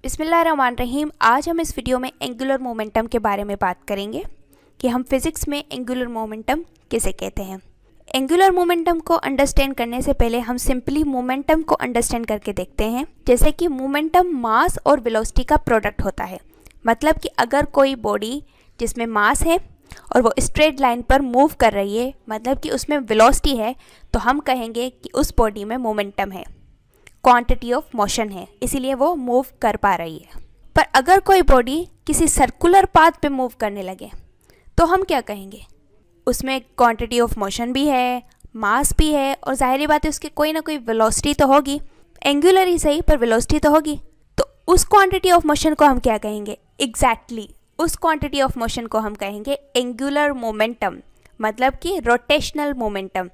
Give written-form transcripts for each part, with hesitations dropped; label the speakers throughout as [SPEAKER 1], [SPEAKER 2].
[SPEAKER 1] बिस्मिल्लाहिर्रहमानिर्रहीम। आज हम इस वीडियो में एंगुलर मोमेंटम के बारे में बात करेंगे कि हम फिज़िक्स में एंगुलर मोमेंटम किसे कहते हैं। एंगुलर मोमेंटम को अंडरस्टैंड करने से पहले हम सिंपली मोमेंटम को अंडरस्टैंड करके देखते हैं। जैसे कि मोमेंटम मास और वेलोसिटी का प्रोडक्ट होता है। मतलब कि अगर कोई बॉडी जिसमें मास है और वो स्ट्रेट लाइन पर मूव कर रही है, मतलब कि उसमें वेलोसिटी है, तो हम कहेंगे कि उस बॉडी में मोमेंटम है, क्वांटिटी ऑफ मोशन है, इसीलिए वो मूव कर पा रही है। पर अगर कोई बॉडी किसी सर्कुलर पाथ पे मूव करने लगे तो हम क्या कहेंगे? उसमें क्वांटिटी ऑफ मोशन भी है, मास भी है, और जाहिर बात है उसकी कोई ना कोई वेलोसिटी तो होगी, एंगुलर ही सही पर वेलोसिटी तो होगी। तो उस क्वांटिटी ऑफ मोशन को हम क्या कहेंगे? एग्जैक्टली उस क्वांटिटी ऑफ मोशन को हम कहेंगे एंगुलर मोमेंटम, मतलब कि rotational momentum.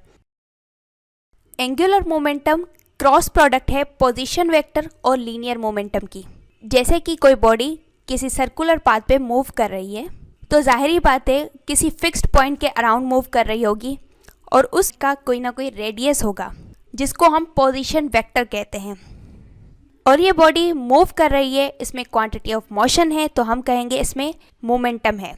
[SPEAKER 1] Angular momentum cross product है पोजीशन वेक्टर और लीनियर मोमेंटम की। जैसे कि कोई बॉडी किसी सर्कुलर पाथ पे मूव कर रही है तो जाहिर बात है किसी फिक्स्ड पॉइंट के अराउंड मूव कर रही होगी और उसका कोई ना कोई रेडियस होगा जिसको हम पोजीशन वेक्टर कहते हैं। और ये बॉडी मूव कर रही है, इसमें क्वांटिटी ऑफ मोशन है, तो हम कहेंगे इसमें मोमेंटम है।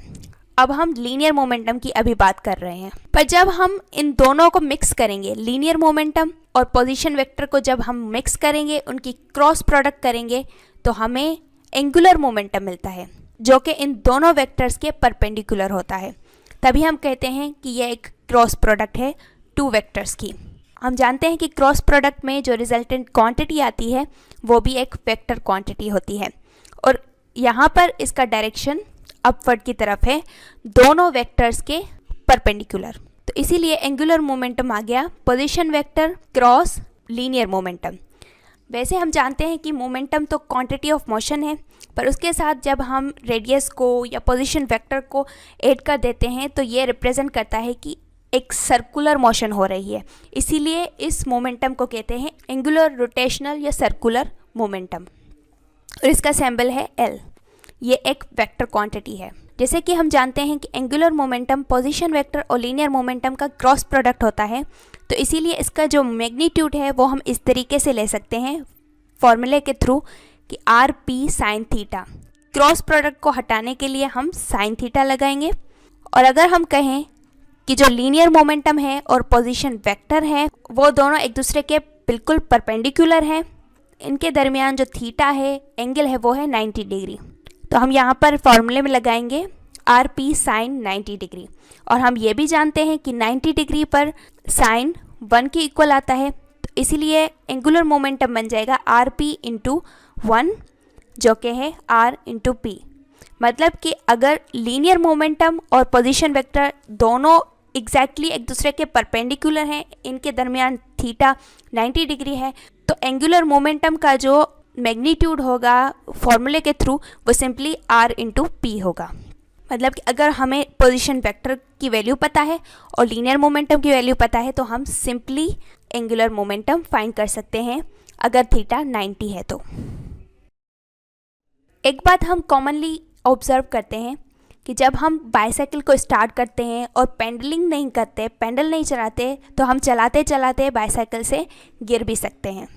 [SPEAKER 1] अब हम लीनियर मोमेंटम की अभी बात कर रहे हैं। पर जब हम इन दोनों को मिक्स करेंगे, लीनियर मोमेंटम और पोजीशन वेक्टर को जब हम मिक्स करेंगे, उनकी क्रॉस प्रोडक्ट करेंगे, तो हमें एंगुलर मोमेंटम मिलता है जो कि इन दोनों वेक्टर्स के परपेंडिकुलर होता है। तभी हम कहते हैं कि यह एक क्रॉस प्रोडक्ट है टू वेक्टर्स की। हम जानते हैं कि क्रॉस प्रोडक्ट में जो रिजल्टेंट क्वांटिटी आती है वो भी एक वेक्टर क्वांटिटी होती है, और यहाँ पर इसका डायरेक्शन अपवर्ड की तरफ है, दोनों वेक्टर्स के परपेंडिकुलर। तो इसीलिए एंगुलर मोमेंटम आ गया position vector cross linear momentum. वैसे हम जानते हैं कि मोमेंटम तो क्वांटिटी ऑफ मोशन है, पर उसके साथ जब हम रेडियस को या पोजीशन वेक्टर को ऐड कर देते हैं तो ये रिप्रेजेंट करता है कि एक सर्कुलर मोशन हो रही है। इसीलिए इस मोमेंटम को कहते हैं एंगुलर रोटेशनल या सर्कुलर मोमेंटम, और इसका सिंबल है L। ये एक वेक्टर क्वांटिटी है। जैसे कि हम जानते हैं कि एंगुलर मोमेंटम पोजीशन वेक्टर और लीनियर मोमेंटम का क्रॉस प्रोडक्ट होता है, तो इसीलिए इसका जो मैग्नीट्यूड है वो हम इस तरीके से ले सकते हैं फॉर्मूले के थ्रू कि R P sine theta. Cross product को हटाने के लिए हम साइन थीटा लगाएंगे। और अगर हम कहें कि जो लीनियर मोमेंटम है और पोजीशन वेक्टर है वो दोनों एक दूसरे के बिल्कुल परपेंडिकुलर हैं, इनके दरमियान जो थीटा है, एंगल है, वो है 90 डिग्री। तो हम यहाँ पर फॉर्मूले में लगाएंगे आर पी साइन 90 डिग्री। और हम ये भी जानते हैं कि 90 डिग्री पर साइन 1 के इक्वल आता है, तो इसीलिए एंगुलर मोमेंटम बन जाएगा आर पी इंटू 1, जो कि है आर इंटू पी। मतलब कि अगर लीनियर मोमेंटम और पोजीशन वेक्टर दोनों एग्जैक्टली एक दूसरे के परपेंडिकुलर हैं, इनके दरमियान थीटा 90 डिग्री है, तो एंगुलर मोमेंटम का जो मैग्नीट्यूड होगा फॉर्मूले के थ्रू वो सिंपली आर इंटू पी होगा। मतलब कि अगर हमें पोजीशन वेक्टर की वैल्यू पता है और लीनियर मोमेंटम की वैल्यू पता है तो हम सिंपली एंगुलर मोमेंटम फाइंड कर सकते हैं अगर थीटा 90 है तो। एक बात हम कॉमनली ऑब्जर्व करते हैं कि जब हम बाइसाइकिल को स्टार्ट करते हैं और पेंडलिंग नहीं करते, पेंडल नहीं चलाते, तो हम चलाते चलाते बाइसाइकिल से गिर भी सकते हैं।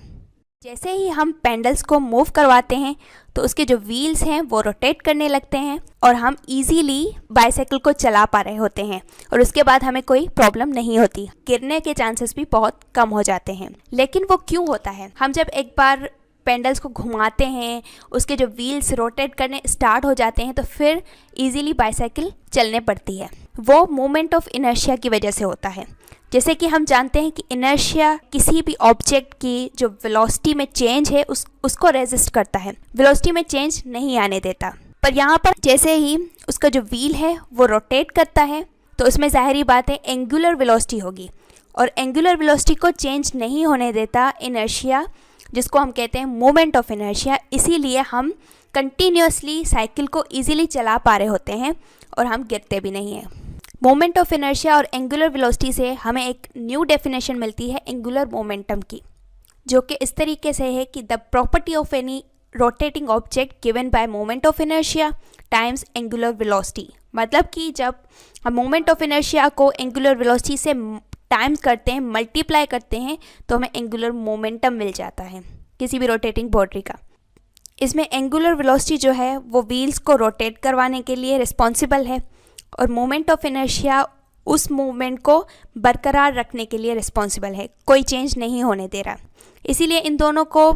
[SPEAKER 1] जैसे ही हम पेंडल्स को मूव करवाते हैं तो उसके जो व्हील्स हैं वो रोटेट करने लगते हैं और हम इजीली बाइसाइकिल को चला पा रहे होते हैं, और उसके बाद हमें कोई प्रॉब्लम नहीं होती, गिरने के चांसेस भी बहुत कम हो जाते हैं। लेकिन वो क्यों होता है? हम जब एक बार पेंडल्स को घुमाते हैं, उसके जो व्हील्स रोटेट करने स्टार्ट हो जाते हैं, तो फिर इजीली बाइसाइकिल चलने पड़ती है। वो मोमेंट ऑफ इनर्शिया की वजह से होता है। जैसे कि हम जानते हैं कि इनर्शिया किसी भी ऑब्जेक्ट की जो वेलोसिटी में चेंज है उसको रेजिस्ट करता है, वेलोसिटी में चेंज नहीं आने देता। पर यहाँ पर जैसे ही उसका जो व्हील है वो रोटेट करता है तो उसमें जाहिर बात है एंगुलर वेलोसिटी होगी, और एंगुलर वेलोसिटी को चेंज नहीं होने देता इनर्शिया, जिसको हम कहते हैं मोमेंट ऑफ इनर्शिया। इसीलिए हम कंटिन्यूसली साइकिल को ईजिली चला पा रहे होते हैं और हम गिरते भी नहीं हैं। मोमेंट ऑफ इनर्शिया और एंगुलर वेलोसिटी से हमें एक न्यू डेफिनेशन मिलती है एंगुलर मोमेंटम की, जो कि इस तरीके से है कि the property of any rotating object given by moment of inertia times angular velocity. मतलब कि जब हम मोमेंट ऑफ इनर्शिया को एंगुलर वेलोसिटी से टाइम्स करते हैं, मल्टीप्लाई करते हैं, तो हमें एंगुलर मोमेंटम मिल जाता है किसी भी रोटेटिंग बॉडी का। इसमें एंगुलर वेलोसिटी जो है वो व्हील्स को रोटेट करवाने के लिए रिस्पॉन्सिबल है और मोमेंट ऑफ इनर्शिया उस मूवमेंट को बरकरार रखने के लिए रिस्पॉन्सिबल है, कोई चेंज नहीं होने दे रहा। इसीलिए इन दोनों को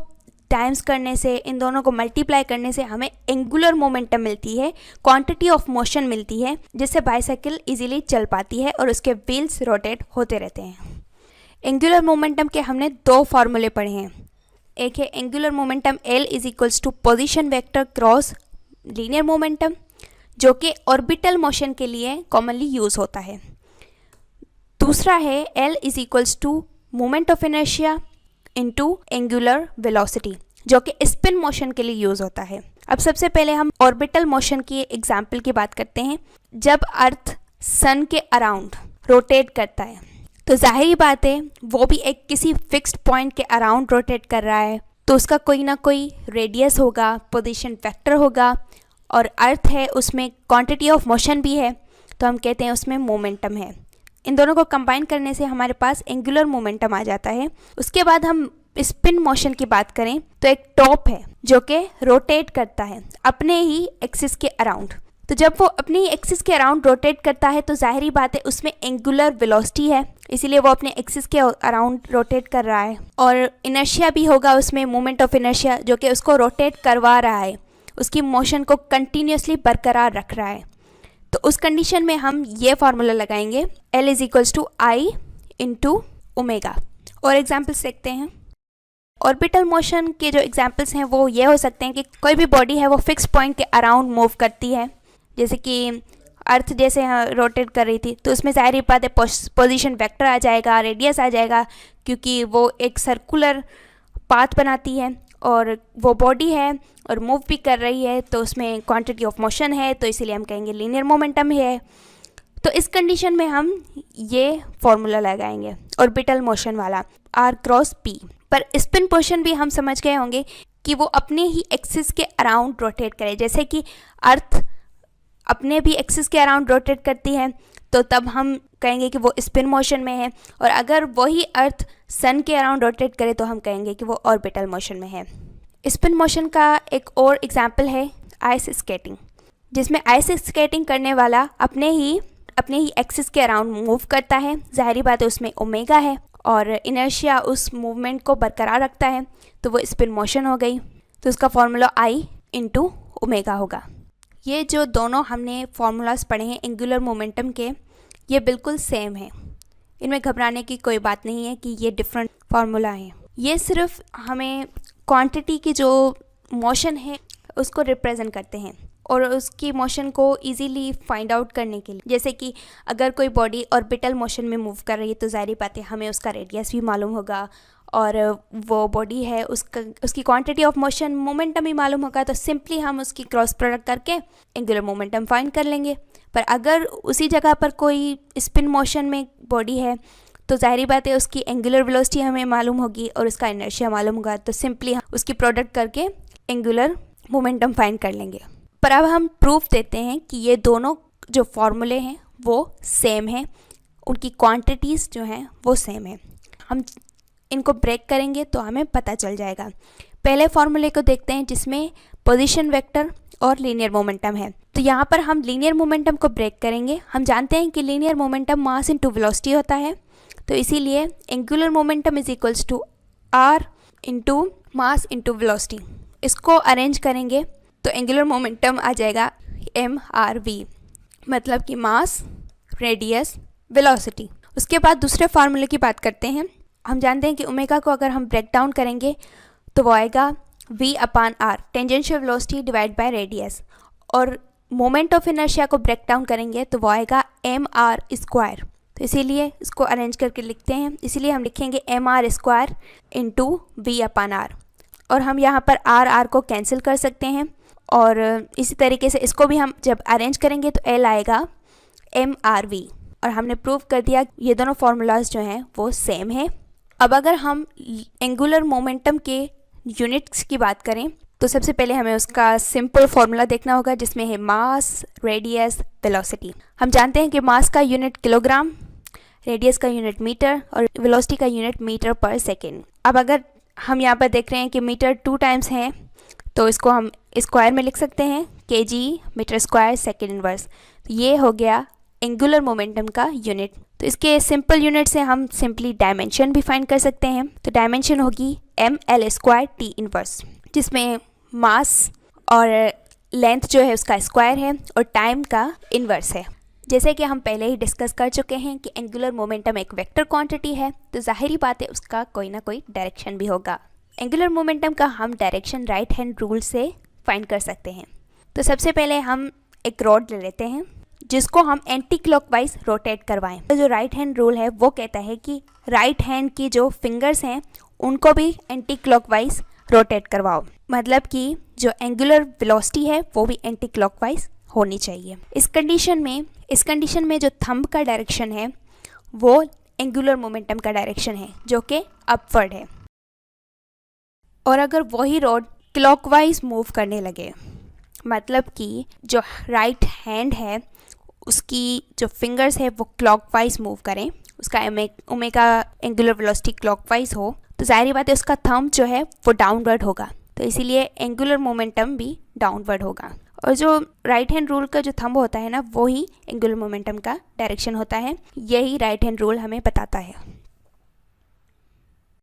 [SPEAKER 1] टाइम्स करने से, इन दोनों को मल्टीप्लाई करने से हमें एंगुलर मोमेंटम मिलती है, क्वांटिटी ऑफ मोशन मिलती है, जिससे बाइसाइकिल इजीली चल पाती है और उसके व्हील्स रोटेट होते रहते हैं। एंगुलर मोमेंटम के हमने दो फार्मूले पढ़े हैं। एक है angular momentum L is equals to position vector cross linear momentum, जो कि ऑर्बिटल मोशन के लिए कॉमनली यूज़ होता है। दूसरा है L is equals to moment of inertia into angular velocity, जो कि स्पिन मोशन के लिए यूज़ होता है। अब सबसे पहले हम ऑर्बिटल मोशन की एग्जाम्पल की बात करते हैं। जब अर्थ सन के अराउंड रोटेट करता है तो जाहिर बात है वो भी एक किसी फिक्स्ड पॉइंट के अराउंड रोटेट कर रहा है, तो उसका कोई ना कोई रेडियस होगा, पोजीशन वेक्टर होगा, और अर्थ है उसमें क्वांटिटी ऑफ मोशन भी है, तो हम कहते हैं उसमें मोमेंटम है। इन दोनों को कंबाइन करने से हमारे पास एंगुलर मोमेंटम आ जाता है। उसके बाद हम स्पिन मोशन की बात करें तो एक टॉप है जो कि रोटेट करता है अपने ही एक्सिस के अराउंड। तो जब वो अपने ही एक्सिस के अराउंड रोटेट करता है तो जाहिर बात है उसमें एंगुलर वेलोसिटी है, इसीलिए वो अपने एक्सिस के अराउंड रोटेट कर रहा है, और इनर्शिया भी होगा उसमें, मोमेंट ऑफ इनर्शिया, जो कि उसको रोटेट करवा रहा है, उसकी मोशन को कंटिन्यूसली बरकरार रख रहा है। तो उस कंडीशन में हम ये फार्मूला लगाएंगे L is equals to I into omega. और एग्जाम्पल्स देखते हैं। ऑर्बिटल मोशन के जो एग्जाम्पल्स हैं वो ये हो सकते हैं कि कोई भी बॉडी है वो फिक्स पॉइंट के अराउंड मूव करती है, जैसे कि अर्थ जैसे रोटेट कर रही थी, तो उसमें जाहिर बात है पोजीशन वेक्टर आ जाएगा, रेडियस आ जाएगा, क्योंकि वो एक सर्कुलर पाथ बनाती है और वो बॉडी है और मूव भी कर रही है, तो उसमें क्वांटिटी ऑफ मोशन है, तो इसीलिए हम कहेंगे लीनियर मोमेंटम है। तो इस कंडीशन में हम ये फॉर्मूला लगाएंगे ऑर्बिटल मोशन वाला R क्रॉस P। पर स्पिन मोशन भी हम समझ गए होंगे कि वो अपने ही एक्सिस के अराउंड रोटेट करे, जैसे कि अर्थ अपने भी एक्सिस के अराउंड रोटेट करती है, तो तब हम कहेंगे कि वो स्पिन मोशन में है, और अगर वही अर्थ सन के अराउंड रोटेट करे तो हम कहेंगे कि वो ऑर्बिटल मोशन में है। स्पिन मोशन का एक और एग्जाम्पल है आइस स्केटिंग, जिसमें आइस स्केटिंग करने वाला अपने ही एक्सिस के अराउंड मूव करता है। जाहिर बात है उसमें ओमेगा है और इनर्शिया उस मूवमेंट को बरकरार रखता है, तो वो स्पिन मोशन हो गई। तो उसका फॉर्मूला आई इंटू ओमेगा होगा। ये जो दोनों हमने फार्मूलाज पढ़े हैं एंगुलर मोमेंटम के, ये बिल्कुल सेम है, इनमें घबराने की कोई बात नहीं है कि ये डिफरेंट फार्मूला हैं। ये सिर्फ हमें क्वांटिटी की जो मोशन है उसको रिप्रेजेंट करते हैं और उसकी मोशन को इजीली फाइंड आउट करने के लिए, जैसे कि अगर कोई बॉडी ऑर्बिटल मोशन में मूव कर रही है तो जाहिर बात है हमें उसका रेडियस भी मालूम होगा, और वो बॉडी है उसकी क्वांटिटी ऑफ मोशन मोमेंटम भी मालूम होगा, तो सिंपली हम उसकी क्रॉस प्रोडक्ट करके एंगुलर मोमेंटम फाइंड कर लेंगे। पर अगर उसी जगह पर कोई स्पिन मोशन में बॉडी है तो जाहिर बात है उसकी एंगुलर वेलोसिटी हमें मालूम होगी और उसका इनर्शिया मालूम होगा, तो सिंपली हम उसकी प्रोडक्ट करके एंगुलर मोमेंटम फाइंड कर लेंगे। पर अब हम प्रूफ देते हैं कि ये दोनों जो फॉर्मूले हैं वो सेम हैं, उनकी क्वांटिटीज़ जो हैं वो सेम है। हम इनको ब्रेक करेंगे तो हमें पता चल जाएगा। पहले फॉर्मूले को देखते हैं जिसमें पोजीशन वेक्टर और लीनियर मोमेंटम है। तो यहाँ पर हम लीनियर मोमेंटम को ब्रेक करेंगे। हम जानते हैं कि linear momentum mass into velocity होता है, तो इसीलिए angular momentum is equals to R into mass into velocity. इसको अरेंज करेंगे तो एंगुलर मोमेंटम आ जाएगा MRV, मतलब कि मास, रेडियस, वेलोसिटी। उसके बाद दूसरे फार्मूले की बात करते हैं। हम जानते हैं कि ओमेगा को अगर हम ब्रेक डाउन करेंगे तो वो आएगा V/R, tangential velocity divide by radius, और मोमेंट ऑफ इनर्शिया को ब्रेक डाउन करेंगे तो वो आएगा MR²। तो इसीलिए इसको अरेंज करके लिखते हैं, इसीलिए हम लिखेंगे MR² इंटू V/R, और हम यहाँ पर R को कैंसिल कर सकते हैं, और इसी तरीके से इसको भी हम जब अरेंज करेंगे तो L आएगा MRV, और हमने प्रूव कर दिया ये दोनों फार्मूलाज जो हैं वो सेम है। अब अगर हम एंगुलर मोमेंटम के यूनिट्स की बात करें तो सबसे पहले हमें उसका सिंपल फार्मूला देखना होगा जिसमें है मास, रेडियस, वेलोसिटी। हम जानते हैं कि मास का यूनिट किलोग्राम, रेडियस का यूनिट मीटर और वेलोसिटी का यूनिट मीटर पर सेकेंड। अब अगर हम यहाँ पर देख रहे हैं कि मीटर 2 टाइम्स हैं तो इसको हम स्क्वायर में लिख सकते हैं kg metre square second inverse. तो ये हो गया एंगुलर मोमेंटम का यूनिट। तो इसके सिंपल यूनिट से हम सिंपली डायमेंशन भी फाइंड कर सकते हैं। तो डायमेंशन होगी ml स्क्वायर टी इनवर्स, जिसमें मास और लेंथ जो है उसका स्क्वायर है और टाइम का इन्वर्स है। जैसे कि हम पहले ही डिस्कस कर चुके हैं कि एंगुलर मोमेंटम एक वेक्टर क्वांटिटी है, तो जाहिरी बात है उसका कोई ना कोई डायरेक्शन भी होगा। एंगुलर मोमेंटम का हम डायरेक्शन राइट हैंड रूल से फाइंड कर सकते हैं। तो सबसे पहले हम एक रॉड ले लेते हैं जिसको हम एंटी क्लॉकवाइज रोटेट करवाएं। तो जो राइट हैंड रूल है वो कहता है कि राइट हैंड की जो फिंगर्स हैं उनको भी एंटी क्लॉकवाइज रोटेट करवाओ, मतलब कि जो एंगुलर वेलोसिटी है वो भी एंटी क्लॉकवाइज होनी चाहिए। इस कंडीशन में जो थंब का डायरेक्शन है वो एंगुलर मोमेंटम का डायरेक्शन है जो कि अपवर्ड है। और अगर वही रॉड क्लॉकवाइज मूव करने लगे, मतलब कि जो राइट हैंड है उसकी जो फिंगर्स है वो क्लॉकवाइज मूव करें, उसका ओमेगा एंगुलर वेलोसिटी क्लॉकवाइज हो, तो जाहिर बात है उसका थंब जो है वो डाउनवर्ड होगा। तो इसीलिए एंगुलर मोमेंटम भी डाउनवर्ड होगा। और जो राइट हैंड रूल का जो थंब होता है ना, वो ही एंगुलर मोमेंटम का डायरेक्शन होता है। यही राइट हैंड रूल हमें बताता है।